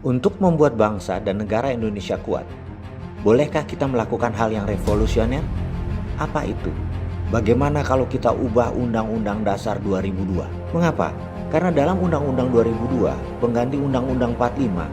Untuk membuat bangsa dan negara Indonesia kuat, bolehkah kita melakukan hal yang revolusioner? Apa itu? Bagaimana kalau kita ubah Undang-Undang Dasar 2002? Mengapa? Karena dalam Undang-Undang 2002, pengganti Undang-Undang 45,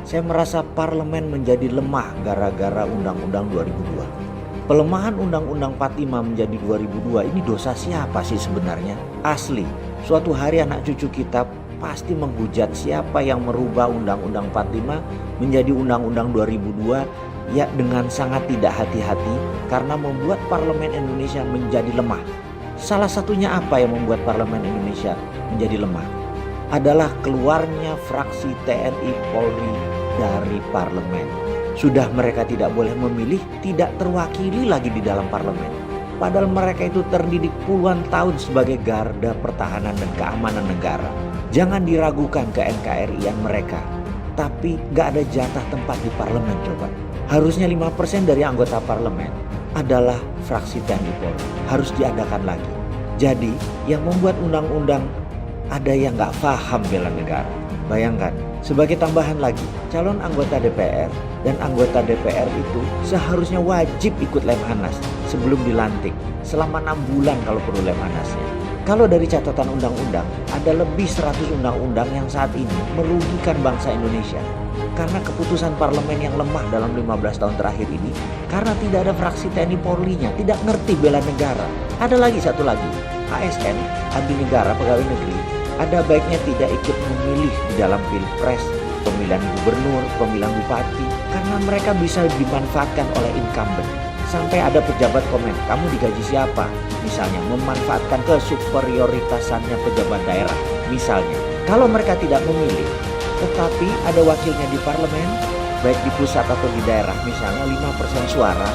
saya merasa parlemen menjadi lemah gara-gara Undang-Undang 2002. Pelemahan Undang-Undang 45 menjadi 2002 ini dosa siapa sih sebenarnya? Asli, suatu hari anak cucu kita pasti menghujat siapa yang merubah Undang-Undang 45 menjadi Undang-Undang 2002 ya dengan sangat tidak hati-hati karena membuat parlemen Indonesia menjadi lemah. Salah satunya apa yang membuat parlemen Indonesia menjadi lemah? Adalah keluarnya fraksi TNI Polri dari parlemen. Sudah mereka tidak boleh memilih, tidak terwakili lagi di dalam parlemen. Padahal mereka itu terdidik puluhan tahun sebagai garda pertahanan dan keamanan negara. Jangan diragukan ke NKRI-an mereka. Tapi gak ada jatah tempat di parlemen coba. Harusnya 5% dari anggota parlemen adalah fraksi TNI Polri. Harus diadakan lagi. Jadi yang membuat undang-undang ada yang gak paham bela negara. Bayangkan, sebagai tambahan lagi, calon anggota DPR dan anggota DPR itu seharusnya wajib ikut Lemhanas sebelum dilantik selama 6 bulan kalau perlu Lemhanasnya. Kalau dari catatan undang-undang, ada lebih 100 undang-undang yang saat ini merugikan bangsa Indonesia. Karena keputusan parlemen yang lemah dalam 15 tahun terakhir ini, karena tidak ada fraksi TNI Polri-nya, tidak ngerti bela negara. Ada lagi satu lagi, ASN, abdi negara, pegawai negeri, ada baiknya tidak ikut memilih di dalam pilpres, pemilihan gubernur, pemilihan bupati, karena mereka bisa dimanfaatkan oleh incumbent. Sampai ada pejabat komen, kamu digaji siapa? Misalnya memanfaatkan kesuperioritasannya pejabat daerah. Misalnya, kalau mereka tidak memilih, tetapi ada wakilnya di parlemen, baik di pusat atau di daerah, misalnya 5% suara,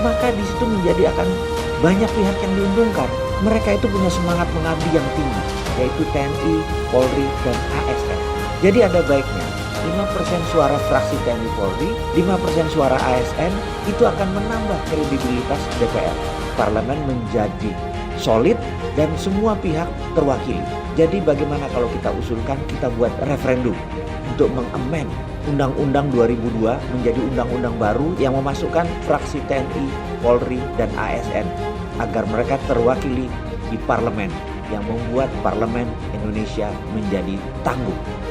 maka di situ menjadi akan banyak pihak yang diuntungkan. Mereka itu punya semangat mengabdi yang tinggi, yaitu TNI, Polri, dan ASN. Jadi ada baiknya 5% suara fraksi TNI Polri, 5% suara ASN itu akan menambah kredibilitas DPR. Parlemen menjadi solid dan semua pihak terwakili. Jadi bagaimana kalau kita usulkan kita buat referendum untuk mengamen Undang-Undang 2002 menjadi undang-undang baru yang memasukkan fraksi TNI, Polri, dan ASN agar mereka terwakili di parlemen yang membuat parlemen Indonesia menjadi tangguh.